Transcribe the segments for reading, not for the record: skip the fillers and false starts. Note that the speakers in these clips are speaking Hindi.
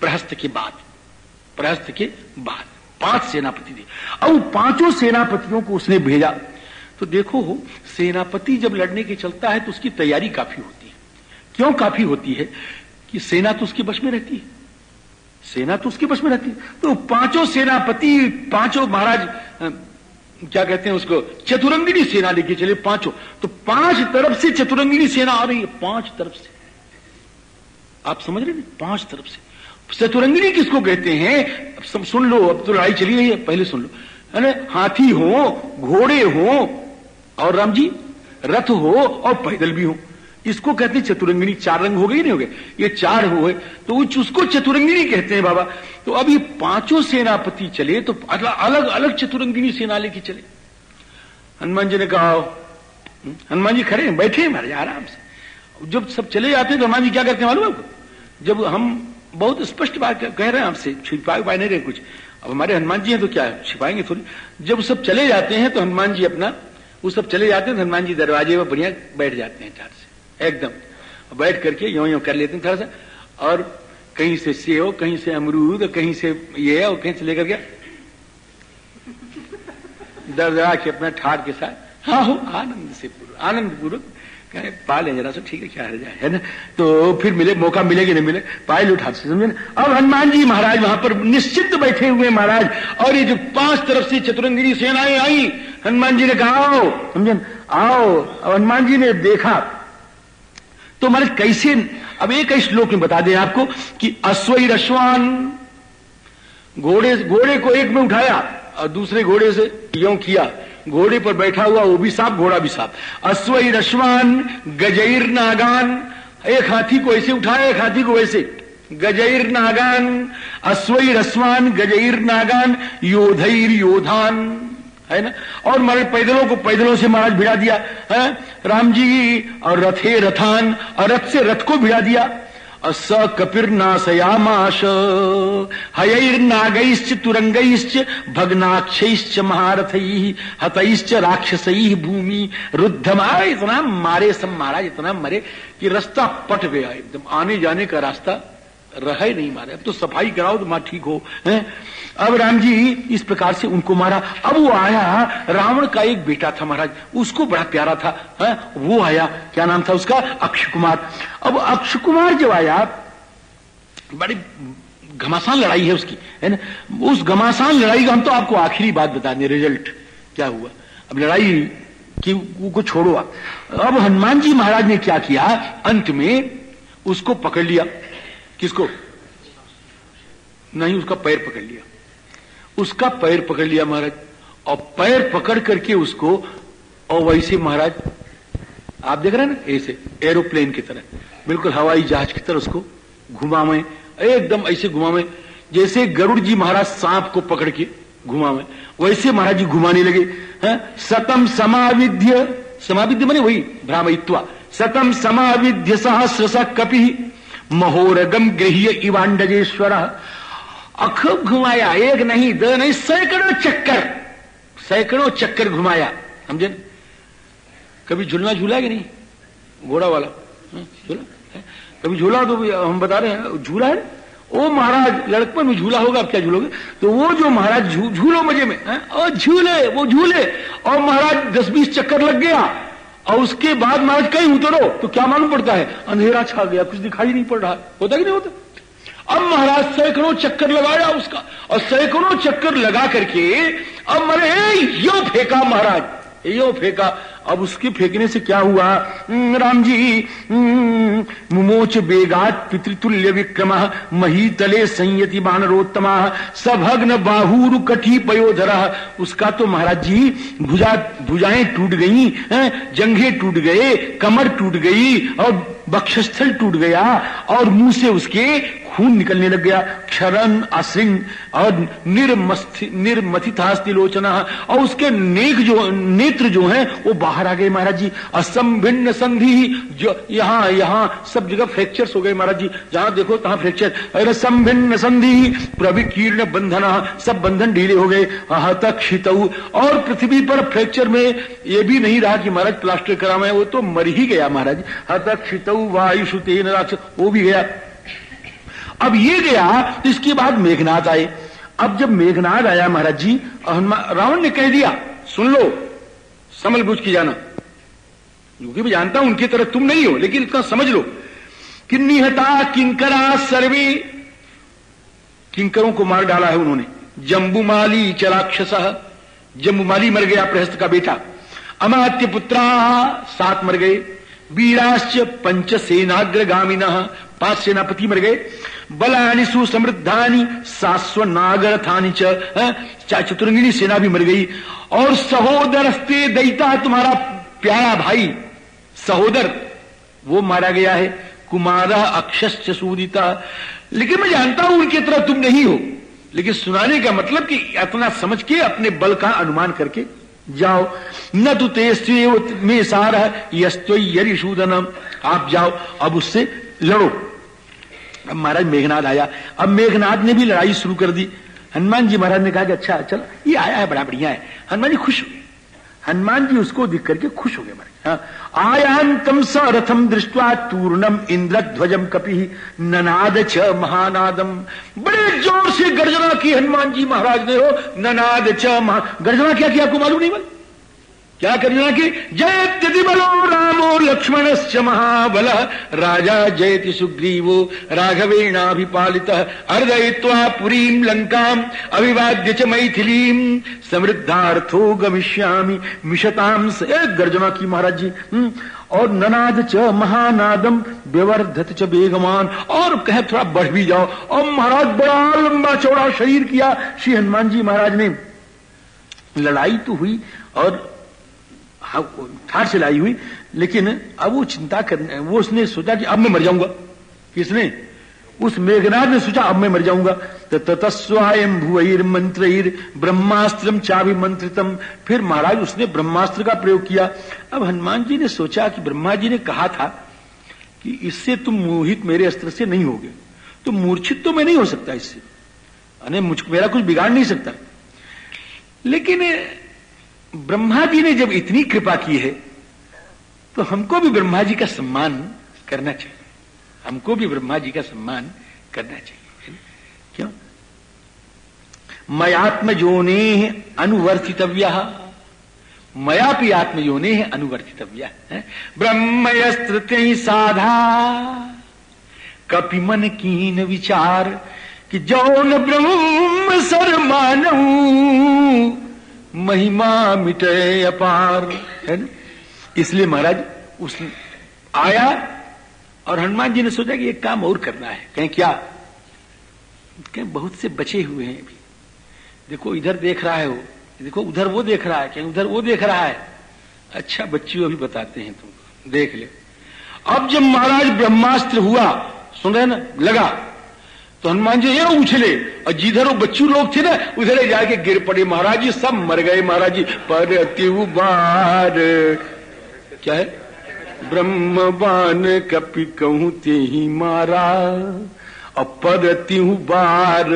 प्रहस्त के बाद 5 सेनापति थे। अब 5 सेनापतियों को उसने भेजा। तो देखो सेनापति जब लड़ने के चलता है तो उसकी तैयारी काफी होती है। क्यों काफी होती है? कि सेना तो उसके वश में रहती है, तो 5 सेनापति 5 महाराज क्या कहते हैं उसको, चतुरंगिनी सेना लेके चले 5। तो 5 तरफ से चतुरंगिनी सेना आ रही है, 5 तरफ से। आप समझ रहे हैं? 5 तरफ से। चतुरंगिनी किसको कहते हैं? अब सुन लो, अब तो लड़ाई चली रही है, पहले सुन लो, है ना। हाथी हो, घोड़े हो, और राम जी रथ हो, और पैदल भी हो, इसको कहते हैं चतुरंगिनी। 4 रंग हो गए, नहीं हो गए, ये 4 हुए, तो उसको चतुरंगिनी कहते हैं बाबा। तो अब ये 5 सेनापति चले, तो अलग अलग चतुरंगिनी सेना लेके चले। हनुमान जी ने कहा, हनुमान जी खड़े हैं, बैठे हैं महाराज आराम से। जब सब चले जाते हैं तो हनुमान जी क्या करते हैं मालूम है आपको? जब हम बहुत स्पष्ट बात कह रहे हैं आपसे, छिपा नहीं रहे कुछ। अब हमारे हनुमान जी हैं तो क्या छिपाएंगे थोड़ी। जब सब चले जाते हैं तो हनुमान जी वो सब चले जाते हैं तो हनुमान जी दरवाजे पर बढ़िया बैठ जाते हैं, ठाट से एकदम बैठ करके यों कर लेते हैं थोड़ा सा, और कहीं से सेव, कहीं से अमरूद, कहीं से ये, और कहीं से लेकर के दरदरा के अपना ठाट के साथ हाँ हो आनंद पूर्वक पा ले जरा सा, ठीक है, क्या रह जाए, है ना। तो फिर मिले, मौका मिलेगी नहीं मिले, पाए लो ठाट से, समझे ना। अब हनुमान जी महाराज वहां पर निश्चित बैठे हुए महाराज, और ये जो 5 तरफ से चतुरंगिनी सेनाएं आई, हनुमान जी ने कहा आओ, समझे, आओ। अब हनुमान जी ने देखा तो महाराज कैसे, अब एक श्लोक में बता दें आपको कि अश्वई रश्वान, घोड़े को एक में उठाया और दूसरे घोड़े से यों किया, घोड़े पर बैठा हुआ वो भी सांप, घोड़ा भी सांप। अश्वई रश्वान गजैर नागान, एक हाथी को ऐसे उठाया, एक हाथी को ऐसे, गजैर नागान, अश्वई रश्वान गजैर नागान, योधैर योधान, है ना। और महाराज पैदलों से महाराज भिड़ा दिया है राम जी, और रथे रथान, और रथ से रथ को भिड़ा दिया। स कपिर नाशयामाश हयैर नागैश्च तुरंगैश्च भग्नाक्षैश्च महारथैः हतैश्च राक्षसैः भूमि रुद्धमा। इतना मारे सब महाराज, इतना मरे कि रास्ता पट गया, एकदम आने जाने का रास्ता रहे नहीं मारे। अब तो सफाई कराओ तो मां ठीक हो, है। अब राम जी इस प्रकार से उनको मारा। अब वो आया, रावण का एक बेटा था महाराज, उसको बड़ा प्यारा था, है? वो आया, क्या नाम था उसका? अक्षय कुमार। अब अक्षय कुमार जब आया, बड़ी घमासान लड़ाई है उसकी, है ना। उस घमासान लड़ाई का हम तो आपको आखिरी बात बता दें, रिजल्ट क्या हुआ। अब लड़ाई की को छोड़ो। अब हनुमान जी महाराज ने क्या किया, अंत में उसको पकड़ लिया। किसको? नहीं, उसका पैर पकड़ लिया, उसका पैर पकड़ लिया महाराज, और पैर पकड़ करके उसको, और वैसे महाराज आप देख रहे हैं ना, ऐसे एरोप्लेन की तरह, बिल्कुल हवाई जहाज की तरह उसको घुमावे, एकदम ऐसे घुमावे जैसे गरुड़ जी महाराज सांप को पकड़ के घुमावे, वैसे महाराज जी घुमाने लगे हैं। सतम समाविद्य माने वही भ्रामयित्वा, सतम समाविद्य सहस्रश कपि महोरगम गृह्य इवांडजेश्वर। खूब घुमाया, एक नहीं, 2 नहीं, सैकड़ों चक्कर घुमाया, समझे। कभी झूलना झूला कि नहीं? घोड़ा वाला झूला है? कभी झूला? तो हम बता रहे हैं झूला है। ओ महाराज लड़कपन में झूला होगा, अब क्या झूलोगे? तो वो जो महाराज झूलो मजे में है, और झूले, और महाराज 10-20 चक्कर लग गया, और उसके बाद महाराज कहीं उतरो तो क्या मालूम पड़ता है, अंधेरा छा गया, कुछ दिखाई नहीं पड़ रहा, होता कि नहीं होता। अब महाराज सैकड़ों चक्कर लगाया उसका, और सैकड़ों चक्कर लगा करके अब मरे यो फेंका महाराज, यो फेंका। अब उसके फेंकने से क्या हुआ, राम जी मुमोच बेगात पितृतुल्य विक्रमः महीतले संयति वानरोत्तमा सभग्न बाहुरु कठी पयोधरः। उसका तो महाराज जी भुजाएं टूट गई, जंघे टूट गए, कमर टूट गई, और वक्षस्थल टूट गया, और मुंह से उसके खून निकलने लग गया, क्षरण असिंग, और निर्मथितास्तिलोचना, और उसके नेत्र जो हैं वो बाहर आ गए महाराज जी। असंभिन्न संधि, जो यहां सब जगह फ्रैक्चर्स हो गए महाराज जी, जहां देखो तहां फ्रैक्चर। अरे संभिन्न संधि प्रविकीर्ण बंधना, सब बंधन ढीले हो गए। हतक्षितौ, और पृथ्वी पर फ्रैक्चर में ये भी नहीं रहा कि महाराज प्लास्टर करावे, वो तो मर ही गया महाराज। हतक्षितौ वायुषु तेन राक्षस, वो भी गया। अब ये गया तो इसके बाद मेघनाद आए। अब जब मेघनाद आया महाराज जी, रावण ने कह दिया सुन लो, समझ बूझ के जाना, क्योंकि मैं जानता हूं उनकी तरह तुम नहीं हो, लेकिन इतना समझ लो कि निहता किंकरा सर्वे, किंकरों को मार डाला है उन्होंने। जंबुमाली चराक्षसः, जंबुमाली मर गया प्रहस्त का बेटा। अमात्य पुत्रा 7 मर गए। वीराश्च पंच सेनाग्रगामिनः, 5 सेनापति मर गए। बलानि सुसमृद्धानि सास्व नागरथानि च, चतुरंगिनी सेना भी मर गई। और सहोदरस्ते दैता, तुम्हारा प्यारा भाई सहोदर वो मारा गया है। कुमारा अक्षश्च सूदिता, लेकिन मैं जानता हूं उनकी तरह तुम नहीं हो, लेकिन सुनाने का मतलब कि इतना समझ के अपने बल का अनुमान करके जाओ। न तो तेस्व में सार यस्तो यरिशूदनम, आप जाओ अब उससे लड़ो। अब महाराज मेघनाद आया। अब मेघनाद ने भी लड़ाई शुरू कर दी। हनुमान जी महाराज ने कहा कि अच्छा चल ये आया है, बड़ा बढ़िया है। हनुमान जी खुश हुए। हनुमान जी उसको देख करके खुश हो गए। आयांतम स रथम दृष्ट्वा तूर्णम इंद्रध्वजम कपि ननाद च महानादम, बड़े जोर से गर्जना की हनुमान जी महाराज ने हो। ननाद च गर्जना क्या किया आपको मालूम नहीं? बल क्या गर्जना की? जयत्यति बलो रामो लक्ष्मणश्च महाबल, राजा जयति सुग्रीवो राघवेणाभिपालितः, अर्दयित्वा पुरीं लंकाम अभिवाद्य च मैथिलीं समृद्धार्थो गमिष्यामि मिशताम से। गर्जना की महाराज जी। और ननाद च महानादम व्यवर्धत च बेगमान, और कहे थोड़ा बढ़ भी जाओ। और महाराज बड़ा लंबा चौड़ा शरीर किया श्री हनुमान जी महाराज ने। लड़ाई तो हुई और ठाठ से लाई हुई, लेकिन अब वो चिंता करने, वो उसने सोचा कि अब मैं मर जाऊंगा। किसने? उस मेघनाद ने सोचा अब मैं मर जाऊंगा। ततस्वायं भुवैर मंत्रैर ब्रह्मास्त्रम चाभिमंत्रितम, फिर महाराज उसने ब्रह्मास्त्र का प्रयोग किया। अब हनुमान जी ने सोचा कि ब्रह्मा जी ने कहा था कि इससे तुम मोहित मेरे अस्त्र से नहीं होगे, तो मूर्छित तो मैं नहीं हो सकता इससे, मेरा कुछ बिगाड़ नहीं सकता। लेकिन ब्रह्मा जी ने जब इतनी कृपा की है तो हमको भी ब्रह्मा जी का सम्मान करना चाहिए। हमको भी ब्रह्मा जी का सम्मान करना चाहिए। क्यों? मयात्मयोने अनुवर्तितव्यः, मयापि आत्मयोने अनुवर्तितव्यः। ब्रह्मयस्त्रते साधा कपि मन कीन विचार, कि जौन ब्रह्म सर मानऊ महिमा मिटे अपार, है ना? इसलिए महाराज उस आया और हनुमान जी ने सोचा कि एक काम और करना है। कहें क्या? कहें बहुत से बचे हुए हैं अभी, देखो इधर देख रहा है वो, देखो उधर वो देख रहा है, कहीं उधर वो देख रहा है। अच्छा बच्चियों अभी बताते हैं तुमको, देख ले। अब जब महाराज ब्रह्मास्त्र हुआ, सुन रहे ना, लगा, तो हनुमान जी ये उछले और जिधर वो बच्चू लोग थे ना उधर जाके गिर पड़े। महाराज जी सब मर गए। महाराज जी पर बार क्या है? ब्रह्म बान कपि कहूं ते ही मारा, और पर बार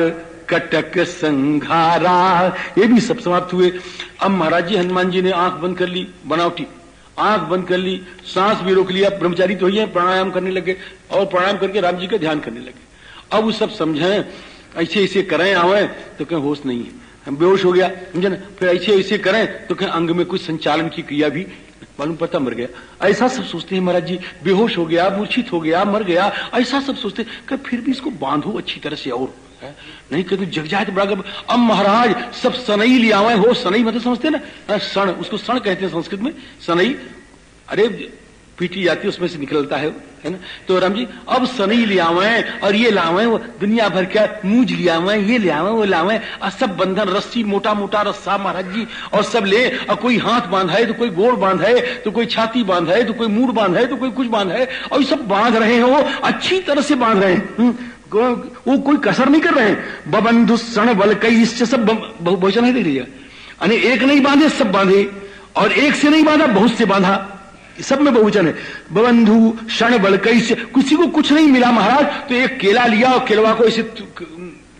कटक संघारा। ये भी सब समाप्त हुए। अब महाराज जी हनुमान जी ने आंख बंद कर ली, बनावटी आंख बंद कर ली, सांस भी रोक लिया। ब्रह्मचारी तो ही है, प्राणायाम करने लगे और प्राणायाम करके राम जी का ध्यान करने लगे। अब वो सब समझें, ऐसे ऐसे करें आवे तो कहीं होश नहीं है, हम बेहोश हो गया, समझे ना। फिर ऐसे ऐसे करें तो कहीं अंग में कुछ संचालन की क्रिया भी मालूम पड़ता, मर गया। ऐसा सब सोचते हैं महाराज जी। बेहोश हो गया, मूर्छित हो गया, मर गया, ऐसा सब सोचते हैं। फिर भी इसको बांधो अच्छी तरह से, और नहीं कहते जग जाए तो बड़ा। अब महाराज सब सनई लिया हुआ है। हो सनई मतलब समझते हैं ना, सण, उसको सण कहते हैं संस्कृत में, सनई। अरे पीटी जाती है उसमें से निकलता है ना। तो राम जी अब सनई ले आवे और ये लावे, वो दुनिया भर का मूंज ले आवे, ये ले आवे, वो लावे, और सब बंधन रस्सी, मोटा मोटा रस्सा महाराज जी, और सब ले। और कोई हाथ बांधा है तो कोई गोड़ बांधा है, तो कोई छाती बांधा है, तो कोई मूड बांधा है, तो कोई कुछ बांधा है, और ये सब बांध रहे हैं। वो अच्छी तरह से बांध रहे हैं, वो कोई कसर नहीं कर रहे हैं। बबंधु सण बल कई, इससे सब बहुवचन है, देख लीजिएगा। एक नहीं बांधे, सब बांधे, और एक से नहीं बांधा, बहुत से बांधा, सब में बहुवचन है। बबंधु क्षण बल कई से, किसी को कुछ नहीं मिला महाराज तो एक केला लिया और केलवा को ऐसे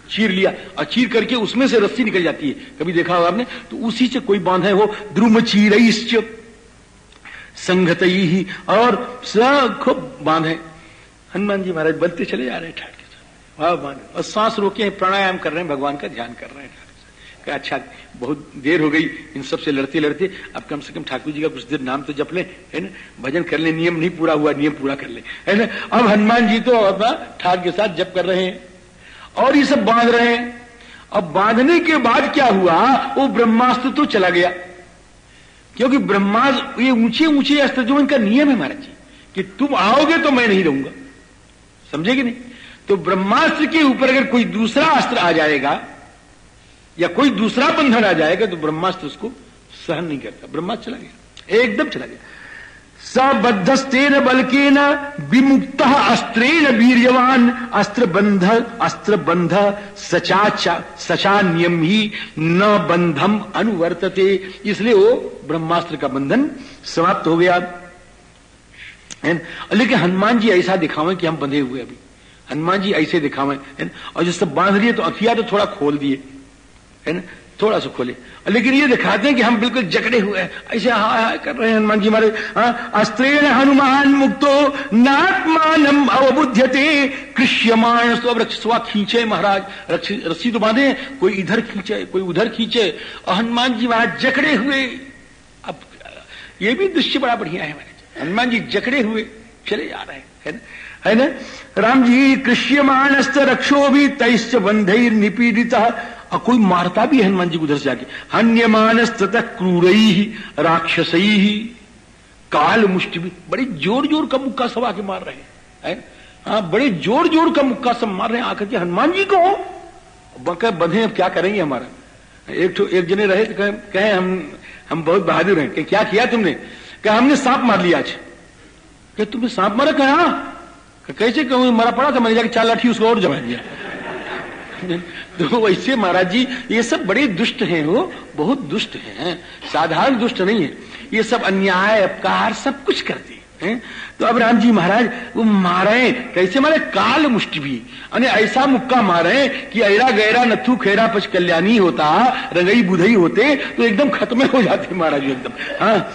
चीर लिया, और चीर करके उसमें से रस्सी निकल जाती है, कभी देखा होगा आपने। तो उसी से कोई बांधा हो। द्रुम चीरईश्च संगतई, और खूब बांधे। हनुमान जी महाराज बनते चले जा रहे ठाट के साथ। और सांस रोके हैं, प्राणायाम कर रहे हैं, भगवान का ध्यान कर रहे हैं। अच्छा बहुत देर हो गई इन सब से लड़ते लड़ते, अब कम से कम ठाकुर जी का कुछ देर नाम तो जप लें, है ना, भजन कर लें, नियम नहीं पूरा हुआ, नियम पूरा कर लें, है ना। अब हनुमान जी तो अपना ठाक के साथ जप कर रहे हैं और ये सब बांध रहे हैं। अब बांधने के बाद क्या हुआ, वो ब्रह्मास्त्र तो चला गया, क्योंकि ब्रह्मास्त्र ये ऊंचे ऊंचे अस्त्र जो इनका नियम है महाराज जी कि तुम आओगे तो मैं नहीं रहूंगा, समझे कि नहीं। तो ब्रह्मास्त्र के ऊपर अगर कोई दूसरा अस्त्र आ जाएगा या कोई दूसरा बंधन आ जाएगा तो ब्रह्मास्त्र उसको सहन नहीं करता, ब्रह्मास्त्र चला गया, एकदम चला गया। सबद्धस्तेन बलकेन विमुक्त अस्त्रेण वीर्यवान अस्त्र बंध सचान्यम ही न बंधम अनुवर्तते, इसलिए वो ब्रह्मास्त्र का बंधन समाप्त हो गया। लेकिन हनुमान जी ऐसा दिखावें कि हम बंधे हुए, अभी हनुमान जी ऐसे दिखावें, और जो सब बांध लिए तो अखिया तो थोड़ा खोल दिए, है ना, थोड़ा सा खोले, लेकिन ये दिखाते हैं कि हम बिल्कुल जकड़े हुए हैं, ऐसे हाय हाय कर रहे हैं हनुमान जी हमारे। अस्त्रेण हनुमान मुक्तो नात्मानम अवबुध्यते कृष्यमाण स्वरक्षस्वा, खींचे महाराज, रस्सी तो बांधे, कोई इधर खींचे कोई उधर खींचे, और हनुमान जी वहां जकड़े हुए। अब ये भी दृश्य बड़ा बढ़िया है महाराज, हनुमान जी जकड़े हुए चले जा रहे हैं, है ना। राम जी कृष्यमाणस्त रक्षो भी तैश्च बंधैर निपीड़िता, और कोई मारता भी हनुमान जी को उधर से जाके। हन्यमानस्ततः क्रूरैहि राक्षसैहि काल मुष्टि भी, बड़े जोर जोर का मुक्का सब आके मार रहे हैं, हाँ बड़े जोर जोर का मुक्का सब मार रहे हैं आकर के हनुमान जी को। बकर बंधे, अब क्या करेंगे हमारा। एक जने रहे तो कहे हम बहुत बहादुर हैं, क्या किया तुमने, क्या हमने सांप मार लिया आज, क्या तुमने सांप मारा, कहा कैसे कहूं, मरा पड़ा था, मैंने जाके 4 लाठी उसको और जमा दिया। तो वैसे महाराज जी ये सब बड़े दुष्ट हैं, वो बहुत दुष्ट हैं, साधारण दुष्ट नहीं है, ये सब अन्याय अपकार सब कुछ करते हैं। तो अब राम जी महाराज वो मारे, कैसे मारे, काल मुष्टि भी, ऐसा मुक्का मारे कि ऐरा गैरा नथु खेरा पच कल्याणी होता, रंगई बुधई होते तो एकदम खत्म हो जाते महाराज एकदम। हाँ,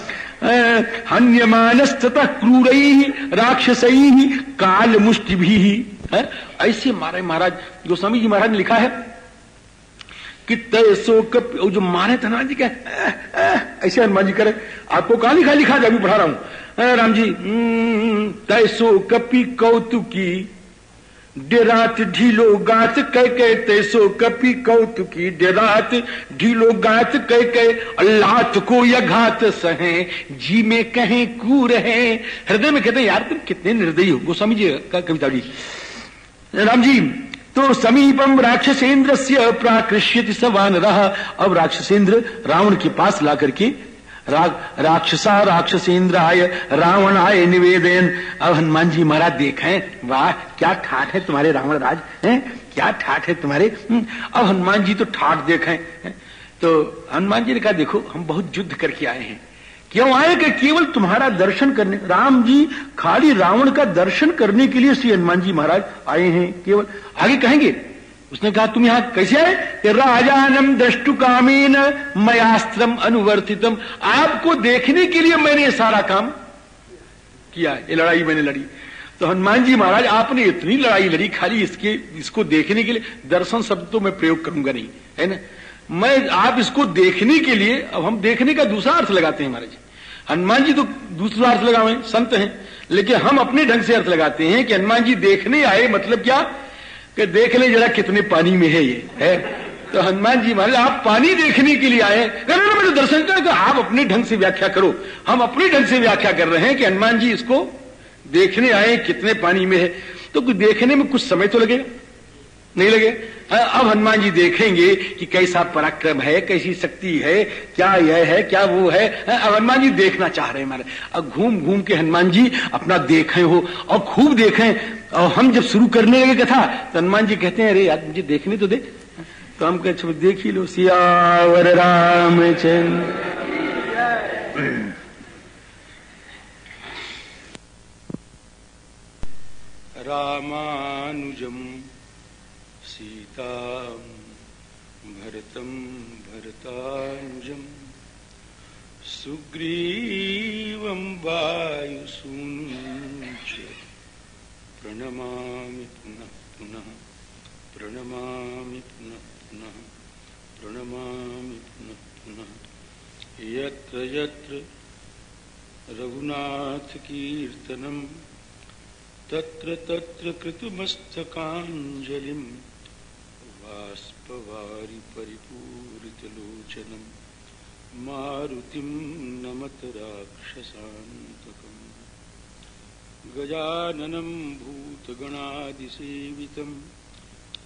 हन्यमानस्ततः क्रूरैहि राक्षसैहि काल मुष्टि भी, ऐसे मारे महाराज। गोस्वामी जी महाराज ने लिखा है कि तैसो कप, जो मारे थे हनुमान जी क्या ऐसे हनुमान जी करे, आपको कहां लिखा अभी पढ़ा रहा हूं राम जी। तैसो कपि कौतुकी डेरात ढीलो गात कह तैसो कपि कौतुकी डेरात ढीलो गात कह लात को यघात सहे जी में कहें कूर है। हृदय में कहते हैं यार तुम कितने निर्दयी हो। गोस्वामी जी का कविता जी। राम जी तो समीपम राक्षसेन्द्र से प्राकृष्यति स वानरः, अब राक्षसेन्द्र रावण के पास ला करके राक्षसा राक्षसेन्द्र आय रावण आय निवेदन। अब हनुमान जी महाराज देखें, वाह क्या ठाठ है तुम्हारे रावण राज, हैं क्या ठाठ है तुम्हारे। अब हनुमान जी तो ठाठ देखें, तो हनुमान जी ने कहा देखो हम बहुत युद्ध करके आए हैं, क्यों आए कि केवल तुम्हारा दर्शन करने। राम जी खाली रावण का दर्शन करने के लिए श्री हनुमान जी महाराज आए हैं केवल। आगे कहेंगे, उसने कहा तुम यहां कैसे आए कि राजानम दृष्टु कामेन मयास्त्रम अनुवर्तितम, आपको देखने के लिए मैंने सारा काम किया, ये लड़ाई मैंने लड़ी। तो हनुमान जी महाराज आपने इतनी लड़ाई लड़ी खाली इसको देखने के लिए, दर्शन शब्द तो मैं प्रयोग करूंगा नहीं, है ना, मैं आप इसको देखने के लिए। अब हम देखने का दूसरा अर्थ लगाते हैं महाराज, हनुमान जी तो दूसरा अर्थ लगावे, संत हैं, लेकिन हम अपने ढंग से अर्थ लगाते हैं कि हनुमान जी देखने आए, मतलब क्या कि देख ले जरा कितने पानी में है ये, है। तो हनुमान जी महाराज आप पानी देखने के लिए आए, मैं तो दर्शन कर, आप अपने ढंग से व्याख्या करो। हम अपने ढंग से व्याख्या कर रहे हैं कि हनुमान जी इसको देखने आए कितने पानी में है, तो कुछ देखने में कुछ समय तो लगेगा, नहीं लगे। अब हनुमान जी देखेंगे कि कैसा पराक्रम है, कैसी शक्ति है, क्या यह है क्या वो है। अब हनुमान जी देखना चाह रहे हैं हमारे। अब घूम घूम के हनुमान जी अपना देखे हो और खूब देखें। और हम जब शुरू करने लगे कथा तो हनुमान जी कहते हैं अरे यार मुझे देखने तो दे। तो हम कहते देख ही लो, सियावर रामचंद्र। रामानुजम सीतां भरतं भरतानुजं सुग्रीवं वायुसूनुं च प्रणमामि पुनः पुनः। प्रणमामि पुनः पुनः प्रणमामि पुनः पुनः यत्र यत्र रघुनाथ कीर्तनं तत्र तत्र कृतमस्तकाञ्जलिं बाष्पवारि परिपूरितलोचनं मारुतिं नमत राक्षसान्तकम् गजाननं भूतगणादिसेवितं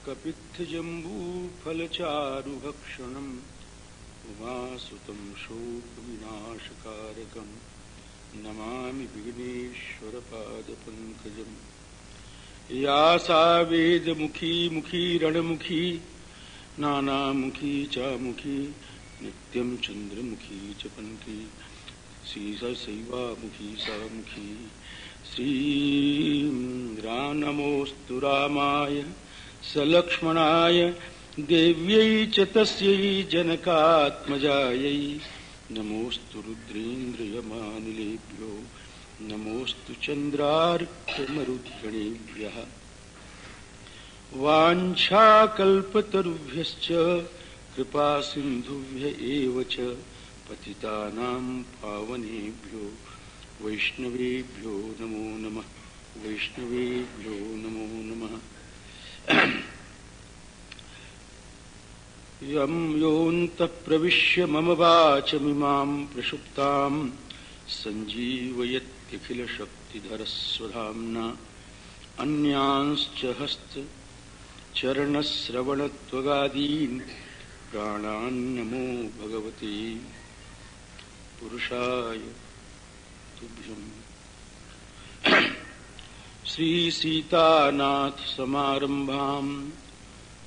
कपित्थजम्बूफलचारुभक्षणम् उमासुतं शोकविनाशकारकं नमामि विघ्नेश्वरपादपङ्कजम् या सा वेदमुखी मुखी रणमुखी नानामुखी चामुखी नित्यं चन्द्रमुखी च पन्थी श्रीसैवामुखी सामुखी श्रीरामोऽस्तु रामाय सलक्ष्मणाय देव्यै च तस्यै जनकात्मजायै नमोऽस्तु रुद्रेन्द्रयमानिलेभ्यो नमोऽस्तु चन्द्रार्कमरुद्गणेभ्यः वाञ्छाकल्पतरुभ्यश्च कृपासिन्धुभ्य एव च पतितानां पावनेभ्यो वैष्णवेभ्यो नमो नमः वैष्णवेभ्यो नमो नमः। यं योऽन्तः प्रविश्य मम वाचमिमां प्रसुप्तां सञ्जीवयत्यखिलशक्तिधरस्वधाम्ना अन्यांश्च हस्तचरणश्रवणत्वगादीन् प्राणान्नमो भगवते पुरुषाय तुभ्यम्। श्रीसीतानाथसमारम्भाम्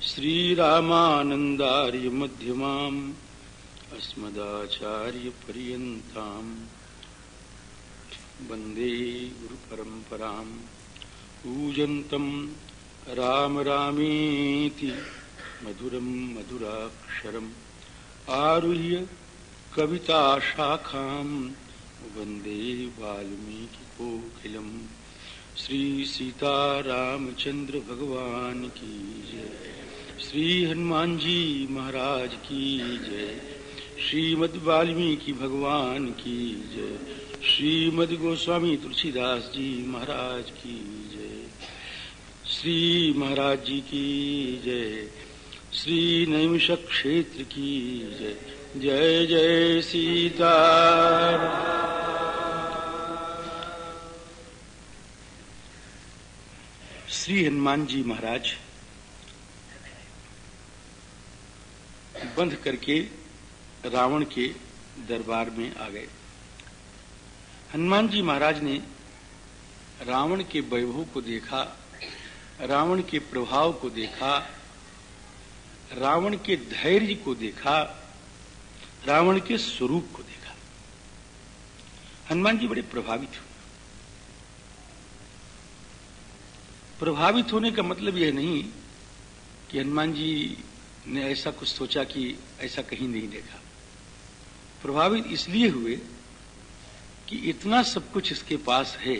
श्रीरामानन्दार्यमध्यमाम् अस्मदाचार्यपर्यन्ताम् वन्दे गुरुपरम्पराम् पूजन्तं राम रामेति मधुरं मधुराक्षरम् आरुह्य कविताशाखां वन्दे वाल्मीकिकोकिलम्। श्री सीतारामचंद्र भगवान की जय। श्री हनुमान जी महाराज की जय। श्रीमद् वाल्मीकि भगवान की जय। श्रीमद् गोस्वामी तुलसीदास जी महाराज की जय। श्री महाराज जी की जय। श्री नैमिषक क्षेत्र की जय। जय जय सीताराम। श्री हनुमान जी महाराज बंध करके रावण के दरबार में आ गए। हनुमान जी महाराज ने रावण के वैभव को देखा, रावण के प्रभाव को देखा, रावण के धैर्य को देखा, रावण के स्वरूप को देखा। हनुमान जी बड़े प्रभावित हुए। प्रभावित होने का मतलब यह नहीं कि हनुमान जी ने ऐसा कुछ सोचा कि ऐसा कहीं नहीं देखा। प्रभावित इसलिए हुए कि इतना सब कुछ इसके पास है